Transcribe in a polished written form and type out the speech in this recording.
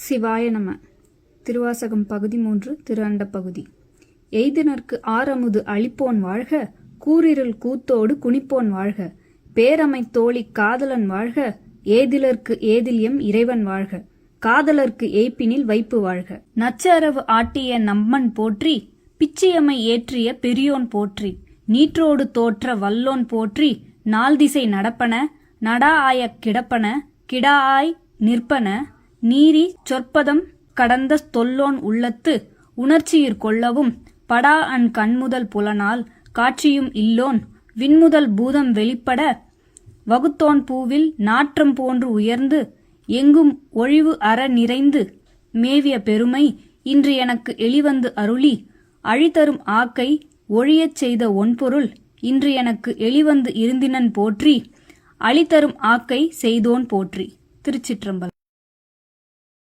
சிவாய நம. திருவாசகம் பகுதி 3 திரு அண்ட பகுதி. எய்தினர்க்கு ஆரமுது அளிப்போன் வாழ்க, கூரிருள் கூத்தோடு குனிப்போன் வாழ்க, பேரமை தோழி காதலன் வாழ்க, ஏதிலர்க்கு ஏதில்யம் இறைவன் வாழ்க, காதலர்க்கு ஏய்ப்பினில் வைப்பு வாழ்க, நச்சரவு ஆட்டிய நம்மன் போற்றி, பிச்சியமை ஏற்றிய பெரியோன் போற்றி, நீற்றோடு தோற்ற வல்லோன் போற்றி, நால்திசை நடப்பன நடா ஆயக் கிடப்பன கிடாஆய் நிற்பன, நீரி சொற்பதம் கடந்த தொல்லோன் உள்ளத்து உணர்ச்சியிற் கொள்ளவும், படா அன் கண்முதல் புலனால் காட்சியும் இல்லோன், விண்முதல் பூதம் வெளிப்பட வகுத்தோன் பூவில் நாற்றம் போன்று உயர்ந்து, எங்கும் ஒழிவு அற நிறைந்து மேவிய பெருமை இன்று எனக்கு எளிவந்து அருளி, அழிதரும் ஆக்கை ஒழியச் செய்த ஒன்பொருள் இன்று எனக்கு எளிவந்து இருந்தினன் போற்றி, அழிதரும் ஆக்கை செய்தோன் போற்றி. திருச்சிற்றம்பலம்.